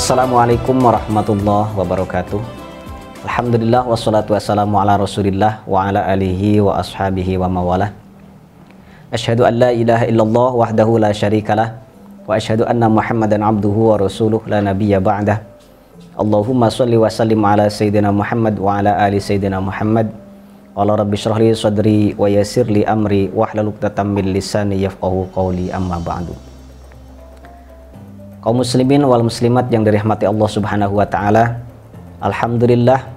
Assalamualaikum warahmatullahi wabarakatuh. Alhamdulillah wassalatu wassalamu ala rasulillah wa ala alihi wa ashabihi wa mawalah. Asyhadu an la ilaha illallah wahdahu la syarikalah wa asyhadu anna muhammadan abduhu wa rasuluh la nabiyya ba'dah. Allahumma sholli wa sallim ala sayyidina Muhammad wa ala ali sayyidina Muhammad. Qala rabbi shrah li sadri wa yassir li amri wahlul 'uqdatam min lisani yafqahu qawli, amma ba'du. Kaum muslimin wal muslimat yang dirahmati Allah Subhanahu wa taala, alhamdulillah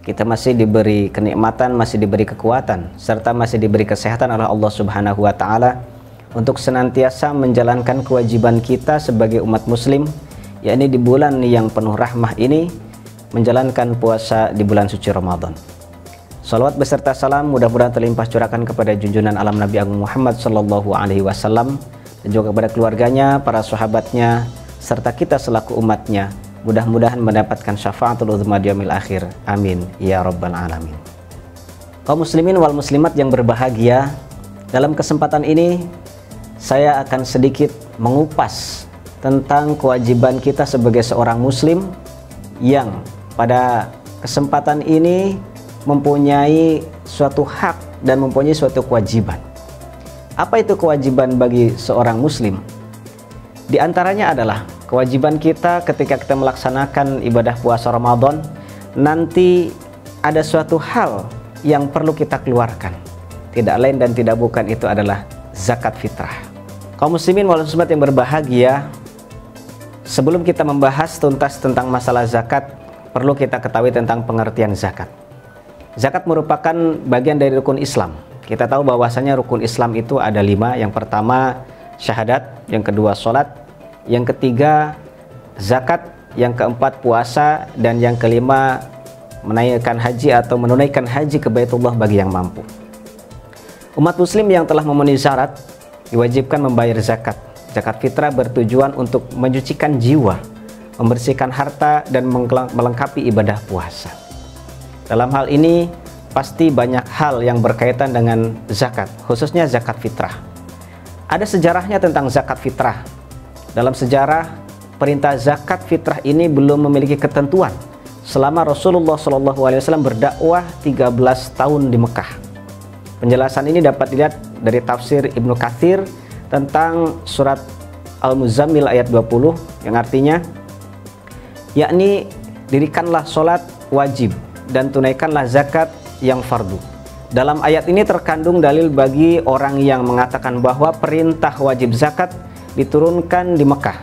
kita masih diberi kenikmatan, masih diberi kekuatan serta masih diberi kesehatan oleh Allah Subhanahu wa taala untuk senantiasa menjalankan kewajiban kita sebagai umat muslim, yakni di bulan yang penuh rahmah ini menjalankan puasa di bulan suci Ramadan. Salawat beserta salam mudah-mudahan terlimpah curahkan kepada junjungan alam Nabi Agung Muhammad sallallahu alaihi wasallam dan juga kepada keluarganya, para sahabatnya, serta kita selaku umatnya, mudah-mudahan mendapatkan syafaatul uzma di yaumil akhir. Amin ya rabbal alamin. Kaum muslimin wal muslimat yang berbahagia, dalam kesempatan ini saya akan sedikit mengupas tentang kewajiban kita sebagai seorang muslim yang pada kesempatan ini mempunyai suatu hak dan mempunyai suatu kewajiban. Apa itu kewajiban bagi seorang muslim? Di antaranya adalah kewajiban kita ketika kita melaksanakan ibadah puasa Ramadan, nanti ada suatu hal yang perlu kita keluarkan. Tidak lain dan tidak bukan itu adalah zakat fitrah. Kaum muslimin wal muslimat yang berbahagia, sebelum kita membahas tuntas tentang masalah zakat, perlu kita ketahui tentang pengertian zakat. Zakat merupakan bagian dari rukun Islam. Kita tahu bahwasanya rukun Islam itu ada 5. Yang pertama syahadat, yang kedua sholat, yang ketiga zakat, yang keempat puasa, dan yang kelima menunaikan haji atau menunaikan haji ke Baitullah bagi yang mampu. Umat muslim yang telah memenuhi syarat diwajibkan membayar zakat. Zakat fitrah bertujuan untuk menyucikan jiwa, membersihkan harta, dan melengkapi ibadah puasa. Dalam hal ini pasti banyak hal yang berkaitan dengan zakat, khususnya zakat fitrah. Ada sejarahnya tentang zakat fitrah. Dalam sejarah, perintah zakat fitrah ini belum memiliki ketentuan selama Rasulullah SAW berdakwah 13 tahun di Mekah. Penjelasan ini dapat dilihat dari tafsir Ibnu Katsir tentang surat Al-Muzammil ayat 20 yang artinya, yakni dirikanlah sholat wajib dan tunaikanlah zakat yang fardu. Dalam ayat ini terkandung dalil bagi orang yang mengatakan bahwa perintah wajib zakat diturunkan di Mekah,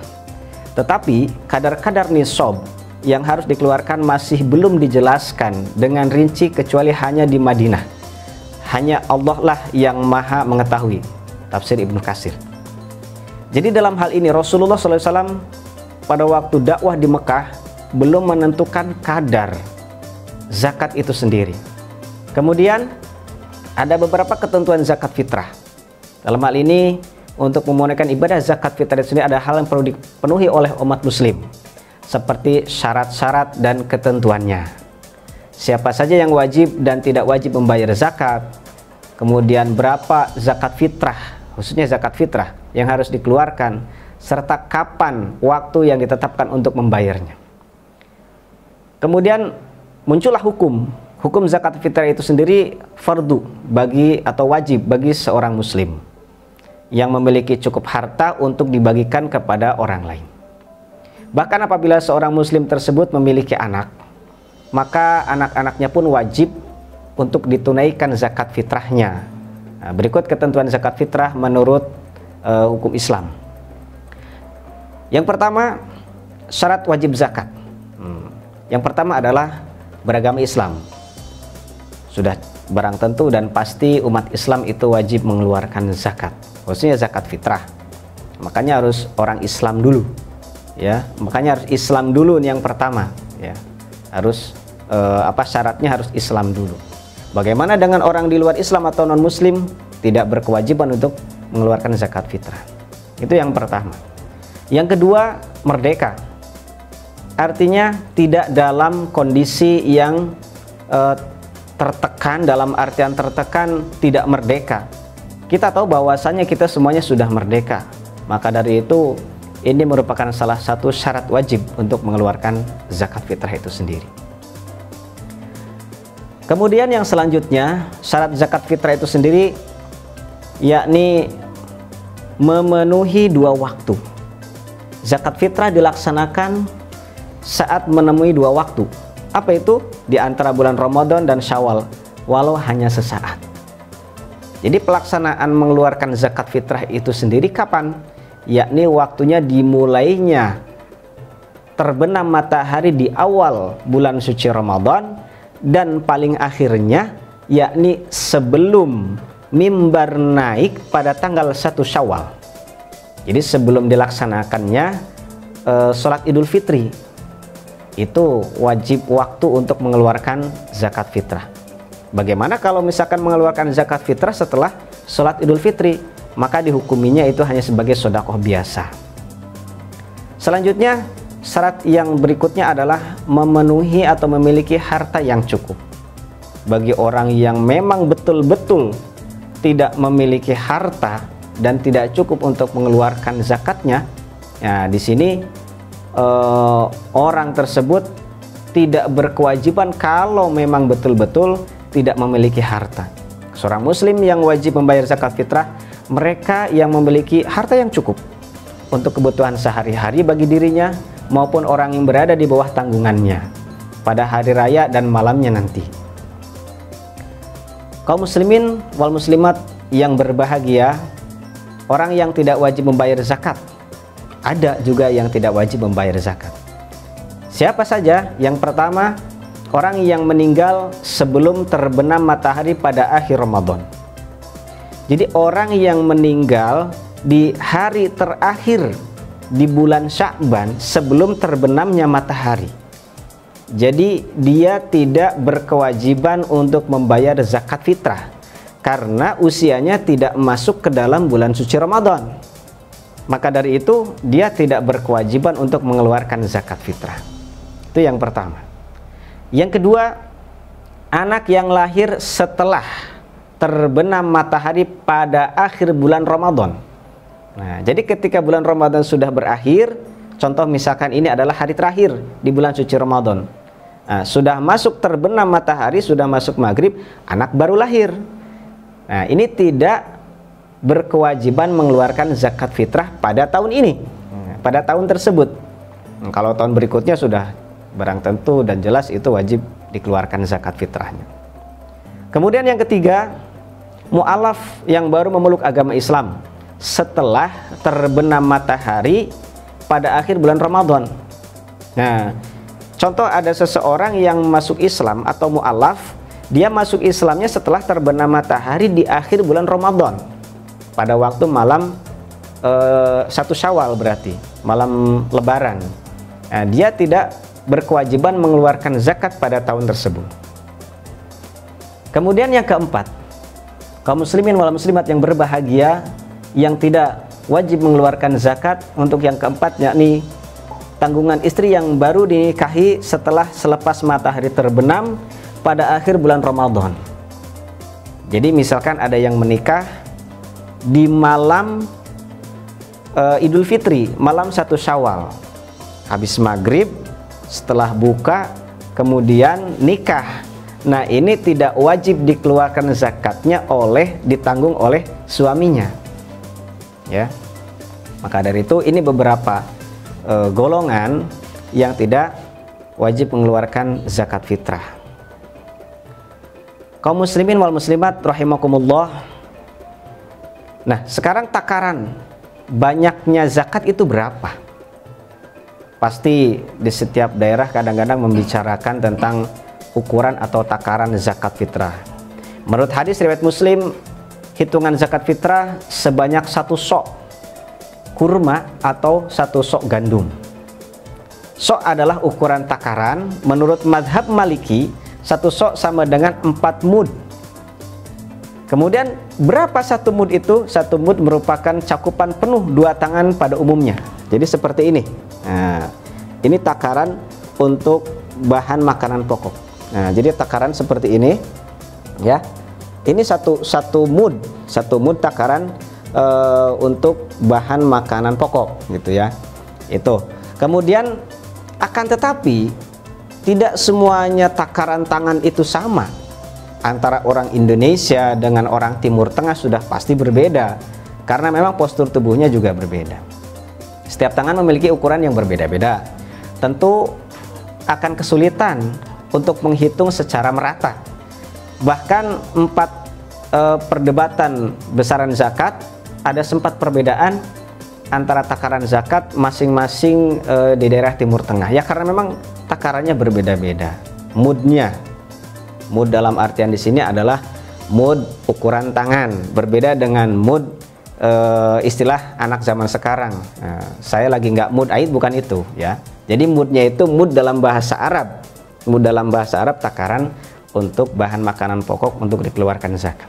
tetapi kadar-kadar nisab yang harus dikeluarkan masih belum dijelaskan dengan rinci kecuali hanya di Madinah. Hanya Allah lah yang maha mengetahui. Tafsir Ibnu Katsir. Jadi dalam hal ini Rasulullah SAW pada waktu dakwah di Mekah belum menentukan kadar zakat itu sendiri. Kemudian ada beberapa ketentuan zakat fitrah. Dalam hal ini untuk memunahkan ibadah zakat fitrah itu sendiri ada hal yang perlu dipenuhi oleh umat muslim, seperti syarat-syarat dan ketentuannya. Siapa saja yang wajib dan tidak wajib membayar zakat, kemudian berapa zakat fitrah, khususnya zakat fitrah yang harus dikeluarkan, serta kapan waktu yang ditetapkan untuk membayarnya. Kemudian muncullah hukum zakat fitrah itu sendiri fardu bagi atau wajib bagi seorang muslim yang memiliki cukup harta untuk dibagikan kepada orang lain. Bahkan apabila seorang muslim tersebut memiliki anak, maka anak-anaknya pun wajib untuk ditunaikan zakat fitrahnya. Nah, berikut ketentuan zakat fitrah menurut hukum Islam. Yang pertama, syarat wajib zakat. Yang pertama adalah beragama Islam. Sudah barang tentu dan pasti umat Islam itu wajib mengeluarkan zakat, khususnya zakat fitrah. Makanya harus orang Islam dulu, ya. Makanya harus Islam dulu yang pertama, ya. Harus syaratnya harus Islam dulu. Bagaimana dengan orang di luar Islam atau non Muslim tidak berkewajiban untuk mengeluarkan zakat fitrah? Itu yang pertama. Yang kedua, merdeka. Artinya tidak dalam kondisi yang tertekan, dalam artian tertekan tidak merdeka. Kita tahu bahwasanya kita semuanya sudah merdeka. Maka dari itu Ini merupakan salah satu syarat wajib untuk mengeluarkan zakat fitrah itu sendiri. Kemudian yang selanjutnya, syarat zakat fitrah itu sendiri yakni memenuhi 2 waktu. Zakat fitrah dilaksanakan saat menemui 2 waktu. Apa itu? Di antara bulan Ramadan dan Syawal, walau hanya sesaat. Jadi pelaksanaan mengeluarkan zakat fitrah itu sendiri kapan? Yakni waktunya dimulainya terbenam matahari di awal bulan suci Ramadan, dan paling akhirnya yakni sebelum mimbar naik pada tanggal 1 Syawal. Jadi sebelum dilaksanakannya sholat Idul Fitri, itu wajib waktu untuk mengeluarkan zakat fitrah. Bagaimana kalau misalkan mengeluarkan zakat fitrah setelah sholat Idul Fitri? Maka dihukuminya itu hanya sebagai sedekah biasa. Selanjutnya, syarat yang berikutnya adalah memenuhi atau memiliki harta yang cukup. Bagi orang yang memang betul-betul tidak memiliki harta dan tidak cukup untuk mengeluarkan zakatnya, ya di sini orang tersebut tidak berkewajiban kalau memang betul-betul tidak memiliki harta. Seorang muslim yang wajib membayar zakat fitrah mereka yang memiliki harta yang cukup untuk kebutuhan sehari-hari bagi dirinya maupun orang yang berada di bawah tanggungannya pada hari raya dan malamnya nanti. Kaum muslimin wal muslimat yang berbahagia, orang yang tidak wajib membayar zakat, ada juga yang tidak wajib membayar zakat. Siapa saja? Yang pertama, orang yang meninggal sebelum terbenam matahari pada akhir Ramadan. Jadi orang yang meninggal di hari terakhir di bulan Sya'ban sebelum terbenamnya matahari, jadi dia tidak berkewajiban untuk membayar zakat fitrah karena usianya tidak masuk ke dalam bulan suci Ramadan. Maka dari itu dia tidak berkewajiban untuk mengeluarkan zakat fitrah. Itu yang pertama. Yang kedua, anak yang lahir setelah terbenam matahari pada akhir bulan Ramadan. Nah, jadi ketika bulan Ramadan sudah berakhir, contoh misalkan ini adalah hari terakhir di bulan suci Ramadan. Nah, sudah masuk terbenam matahari, sudah masuk maghrib, anak baru lahir. Nah, ini tidak berkewajiban mengeluarkan zakat fitrah pada tahun ini, pada tahun tersebut. Kalau tahun berikutnya sudah barang tentu dan jelas itu wajib dikeluarkan zakat fitrahnya. Kemudian yang ketiga, mu'alaf yang baru memeluk agama Islam setelah terbenam matahari pada akhir bulan Ramadan. Nah, contoh ada seseorang yang masuk Islam atau mu'alaf, dia masuk Islamnya setelah terbenam matahari di akhir bulan Ramadan pada waktu malam 1 Syawal, berarti malam Lebaran. Nah, dia tidak berkewajiban mengeluarkan zakat pada tahun tersebut. Kemudian yang keempat, kaum muslimin wal muslimat yang berbahagia yang tidak wajib mengeluarkan zakat, untuk yang keempat yakni tanggungan istri yang baru dinikahi setelah selepas matahari terbenam pada akhir bulan Ramadan. Jadi misalkan ada yang menikah di malam Idul Fitri, malam 1 Syawal, habis maghrib, setelah buka, kemudian nikah. Nah, ini tidak wajib dikeluarkan zakatnya ditanggung oleh suaminya. Ya. Maka dari itu ini beberapa golongan yang tidak wajib mengeluarkan zakat fitrah. Kaum muslimin wal muslimat rahimakumullah. Nah, sekarang takaran banyaknya zakat itu berapa? Pasti di setiap daerah kadang-kadang membicarakan tentang ukuran atau takaran zakat fitrah. Menurut hadis riwayat Muslim, hitungan zakat fitrah sebanyak 1 sok kurma atau 1 sok gandum. Sok adalah ukuran takaran. Menurut mazhab Maliki, 1 sok sama dengan 4 mud. Kemudian berapa 1 mud itu? 1 mud merupakan cakupan penuh 2 tangan pada umumnya. Jadi seperti ini. Nah, ini takaran untuk bahan makanan pokok. Nah, jadi takaran seperti ini, ya. Ini satu mud takaran untuk bahan makanan pokok, gitu ya. Itu. Kemudian akan tetapi tidak semuanya takaran tangan itu sama. Antara orang Indonesia dengan orang Timur Tengah sudah pasti berbeda, karena memang postur tubuhnya juga berbeda. Setiap tangan memiliki ukuran yang berbeda-beda. Tentu akan kesulitan untuk menghitung secara merata. Bahkan 4 perdebatan besaran zakat, ada sempat perbedaan antara takaran zakat masing-masing di daerah Timur Tengah. Ya karena memang takarannya berbeda-beda. Mood dalam artian di sini adalah mood ukuran tangan, berbeda dengan mood istilah anak zaman sekarang. Saya lagi nggak mood Aid, bukan itu ya. Jadi moodnya itu mood dalam bahasa Arab. Mood dalam bahasa Arab takaran untuk bahan makanan pokok untuk dikeluarkan zakat.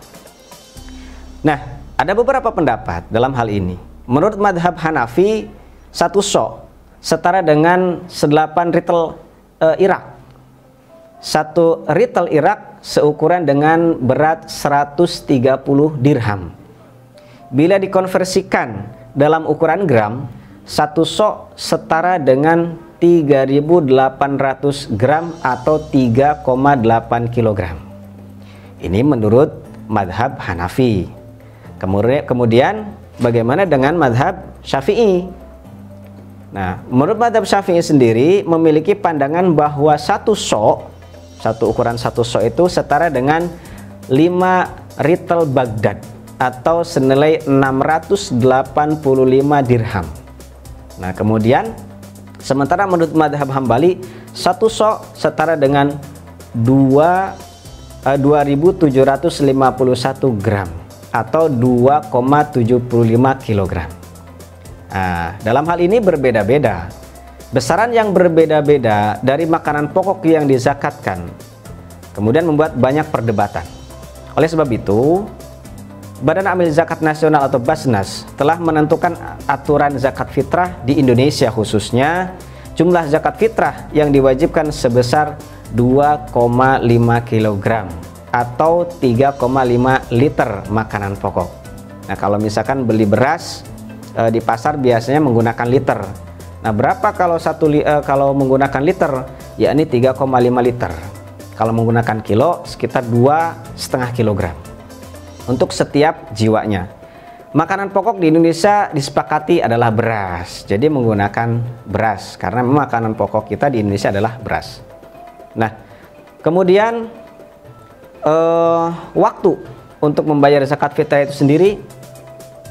Nah, ada beberapa pendapat dalam hal ini. Menurut madhab Hanafi, 1 so' setara dengan 8 ritel Irak. 1 ritel Irak seukuran dengan berat 130 dirham. Bila dikonversikan dalam ukuran gram, 1 so' setara dengan 3.800 gram atau 3,8 kg. Ini menurut madhab Hanafi. Kemudian bagaimana dengan madhab Syafi'i? Nah, menurut madhab Syafi'i sendiri memiliki pandangan bahwa 1 so', ukuran 1 so' itu setara dengan 5 ritel Baghdad atau senilai 685 dirham. Nah, kemudian sementara menurut madhab Hambali 1 so' setara dengan 2.751 gram atau 2,75 kg. Nah, dalam hal ini berbeda-beda. Besaran yang berbeda-beda dari makanan pokok yang dizakatkan kemudian membuat banyak perdebatan. Oleh sebab itu, Badan Amil Zakat Nasional atau Basnas telah menentukan aturan zakat fitrah di Indonesia, khususnya jumlah zakat fitrah yang diwajibkan sebesar 2,5 kg atau 3,5 liter makanan pokok. Nah, kalau misalkan beli beras di pasar biasanya menggunakan liter. Nah, berapa kalau kalau menggunakan liter? Yakni 3,5 liter. Kalau menggunakan kilo sekitar 2,5 kg untuk setiap jiwanya. Makanan pokok di Indonesia disepakati adalah beras. Jadi menggunakan beras karena makanan pokok kita di Indonesia adalah beras. Nah, kemudian waktu untuk membayar zakat fitrah itu sendiri,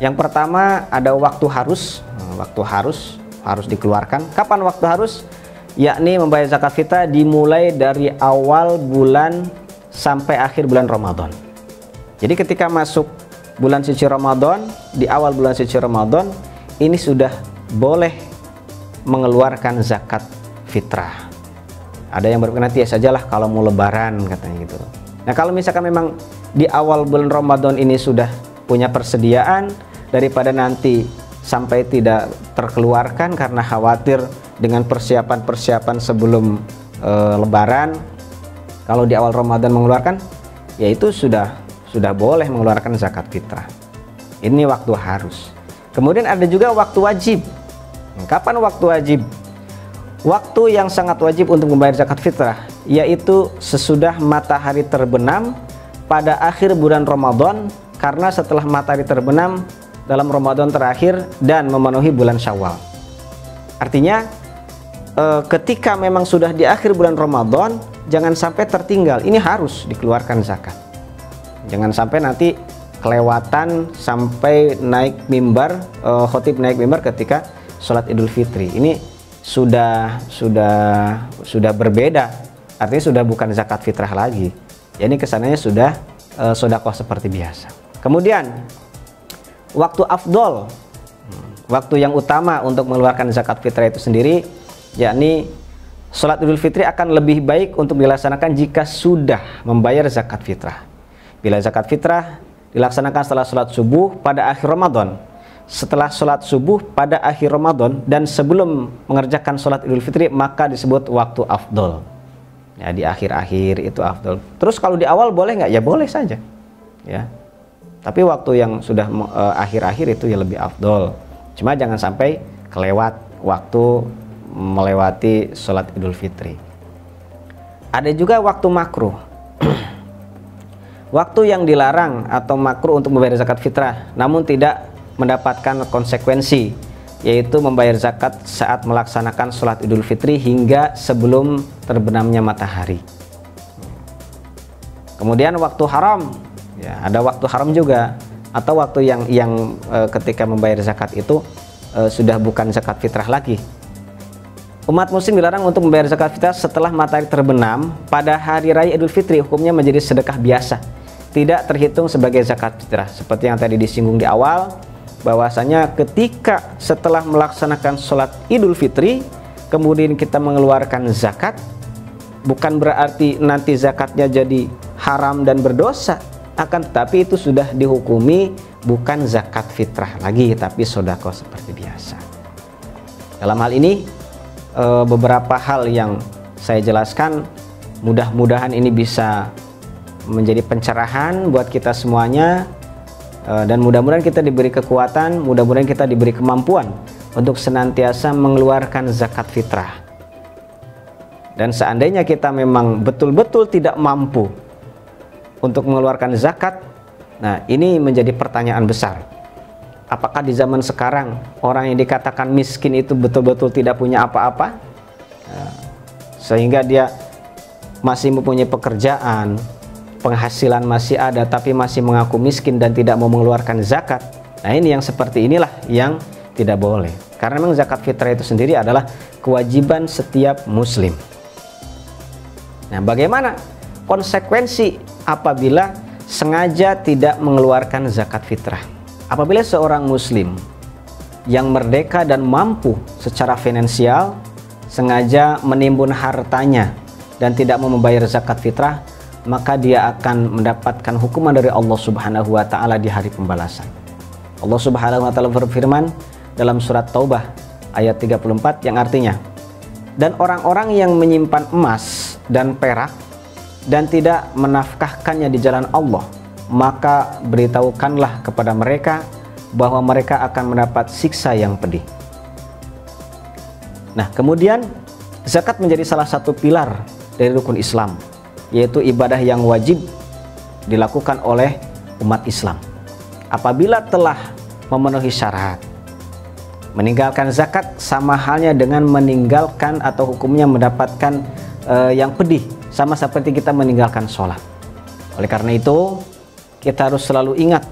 yang pertama ada waktu harus. Harus dikeluarkan. Kapan waktu harus? Yakni membayar zakat fitrah dimulai dari awal bulan sampai akhir bulan Ramadan. Jadi ketika masuk bulan suci Ramadan, di awal bulan suci Ramadan ini sudah boleh mengeluarkan zakat fitrah. Ada yang berpikir nanti ya sajalah kalau mau lebaran katanya gitu. Nah, kalau misalkan memang di awal bulan Ramadan ini sudah punya persediaan, daripada nanti sampai tidak terkeluarkan karena khawatir dengan persiapan-persiapan sebelum lebaran, kalau di awal Ramadan mengeluarkan, yaitu sudah boleh mengeluarkan zakat fitrah. Ini waktu harus. Kemudian ada juga waktu wajib. Kapan waktu wajib? Waktu yang sangat wajib untuk membayar zakat fitrah yaitu sesudah matahari terbenam pada akhir bulan Ramadan, karena setelah matahari terbenam dalam Ramadan terakhir dan memenuhi bulan Syawal. Artinya ketika memang sudah di akhir bulan Ramadan, jangan sampai tertinggal. Ini harus dikeluarkan zakat. Jangan sampai nanti kelewatan sampai naik mimbar, khotib naik mimbar ketika sholat Idul Fitri. Ini sudah berbeda. Artinya sudah bukan zakat fitrah lagi. Ya, ini kesannya sudah sedekah seperti biasa. Kemudian waktu afdol, waktu yang utama untuk mengeluarkan zakat fitrah itu sendiri, yakni sholat Idul Fitri akan lebih baik untuk dilaksanakan jika sudah membayar zakat fitrah. Bila zakat fitrah dilaksanakan setelah sholat subuh pada akhir Ramadan, setelah sholat subuh pada akhir Ramadan, dan sebelum mengerjakan sholat Idul Fitri, maka disebut waktu afdol. Ya, di akhir-akhir itu afdol. Terus kalau di awal boleh nggak? Ya boleh saja. Ya. Tapi waktu yang sudah akhir-akhir itu ya lebih afdol. Cuma jangan sampai kelewat waktu melewati sholat Idul Fitri. Ada juga waktu makruh. Waktu yang dilarang atau makruh untuk membayar zakat fitrah namun tidak mendapatkan konsekuensi, yaitu membayar zakat saat melaksanakan sholat Idul Fitri hingga sebelum terbenamnya matahari. Kemudian waktu haram, ya, ada waktu haram juga, atau waktu yang ketika membayar zakat itu sudah bukan zakat fitrah lagi. Umat muslim dilarang untuk membayar zakat fitrah setelah matahari terbenam pada hari raya Idul Fitri. Hukumnya menjadi sedekah biasa, tidak terhitung sebagai zakat fitrah. Seperti yang tadi disinggung di awal, bahwasanya ketika setelah melaksanakan sholat Idul Fitri kemudian kita mengeluarkan zakat, bukan berarti nanti zakatnya jadi haram dan berdosa, akan tetapi itu sudah dihukumi bukan zakat fitrah lagi, tapi sedekah seperti biasa. Dalam hal ini beberapa hal yang saya jelaskan, mudah-mudahan ini bisa menjadi pencerahan buat kita semuanya, dan mudah-mudahan kita diberi kekuatan, mudah-mudahan kita diberi kemampuan untuk senantiasa mengeluarkan zakat fitrah. Dan seandainya kita memang betul-betul tidak mampu untuk mengeluarkan zakat, nah ini menjadi pertanyaan besar. Apakah di zaman sekarang orang yang dikatakan miskin itu betul-betul tidak punya apa-apa, sehingga dia masih mempunyai pekerjaan, penghasilan masih ada, tapi masih mengaku miskin dan tidak mau mengeluarkan zakat? Nah, ini yang seperti inilah yang tidak boleh, karena memang zakat fitrah itu sendiri adalah kewajiban setiap muslim. Nah, bagaimana konsekuensi apabila sengaja tidak mengeluarkan zakat fitrah? Apabila seorang muslim yang merdeka dan mampu secara finansial sengaja menimbun hartanya dan tidak mau membayar zakat fitrah, maka dia akan mendapatkan hukuman dari Allah Subhanahu wa taala di hari pembalasan. Allah Subhanahu wa taala berfirman dalam surat Taubah ayat 34 yang artinya, dan orang-orang yang menyimpan emas dan perak dan tidak menafkahkannya di jalan Allah, maka beritahukanlah kepada mereka bahwa mereka akan mendapat siksa yang pedih. Nah, kemudian zakat menjadi salah satu pilar dari rukun Islam, yaitu ibadah yang wajib dilakukan oleh umat Islam. Apabila telah memenuhi syarat, meninggalkan zakat sama halnya dengan meninggalkan atau hukumnya mendapatkan yang pedih, sama seperti kita meninggalkan sholat. Oleh karena itu, kita harus selalu ingat,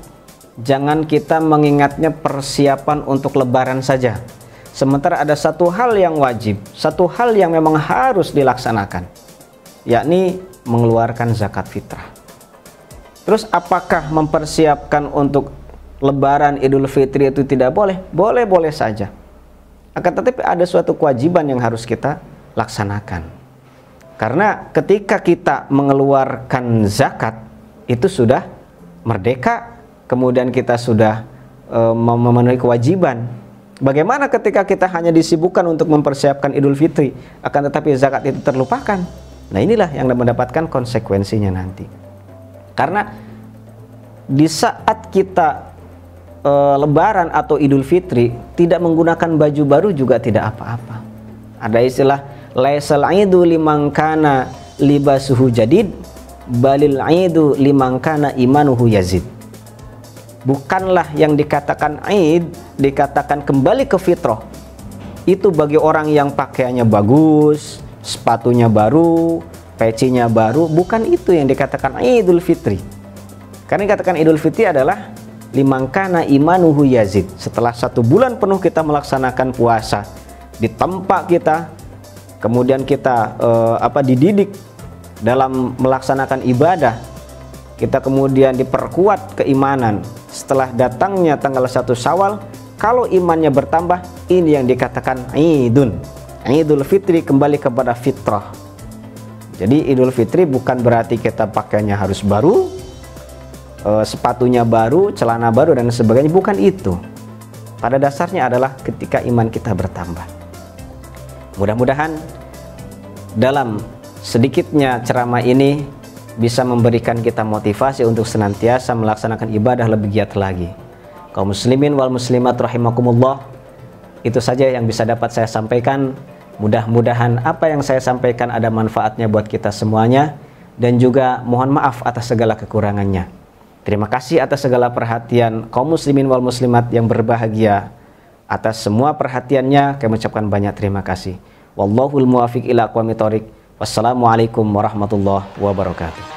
jangan kita mengingatnya persiapan untuk lebaran saja, sementara ada satu hal yang wajib, satu hal yang memang harus dilaksanakan, yakni mengeluarkan zakat fitrah. Terus apakah mempersiapkan untuk lebaran Idul Fitri itu tidak boleh? Boleh-boleh saja, akan tetapi ada suatu kewajiban yang harus kita laksanakan. Karena ketika kita mengeluarkan zakat, itu sudah merdeka, kemudian kita sudah memenuhi kewajiban. Bagaimana ketika kita hanya disibukkan untuk mempersiapkan Idul Fitri, akan tetapi zakat itu terlupakan? Nah, inilah yang mendapatkan konsekuensinya nanti. Karena di saat kita lebaran atau Idul Fitri tidak menggunakan baju baru juga tidak apa-apa. Ada istilah laisal aidu liman kana libasuhu jadid balil aidu liman kana imanuhu yazid. Bukanlah yang dikatakan aid, dikatakan kembali ke fitrah, itu bagi orang yang pakaiannya bagus, sepatunya baru, pecinya baru. Bukan itu yang dikatakan Idul Fitri. Karena yang dikatakan Idul Fitri adalah liman kana imanuhu yazid. Setelah 1 bulan penuh kita melaksanakan puasa di tempat kita, kemudian kita dididik dalam melaksanakan ibadah, kita kemudian diperkuat keimanan. Setelah datangnya tanggal 1 Syawal, kalau imannya bertambah, ini yang dikatakan Idul Fitri, kembali kepada fitrah. Jadi Idul Fitri bukan berarti kita pakainya harus baru, sepatunya baru, celana baru dan sebagainya, bukan itu. Pada dasarnya adalah ketika iman kita bertambah. Mudah-mudahan dalam sedikitnya ceramah ini bisa memberikan kita motivasi untuk senantiasa melaksanakan ibadah lebih giat lagi. Kaum muslimin wal muslimat rahimakumullah, Itu saja yang bisa dapat saya sampaikan. Mudah-mudahan apa yang saya sampaikan ada manfaatnya buat kita semuanya, dan juga mohon maaf atas segala kekurangannya. Terima kasih atas segala perhatian kaum muslimin wal muslimat yang berbahagia. Atas semua perhatiannya kami ucapkan banyak terima kasih. Wallahul muwafiq ila aqwamit thoriq. Wassalamualaikum warahmatullahi wabarakatuh.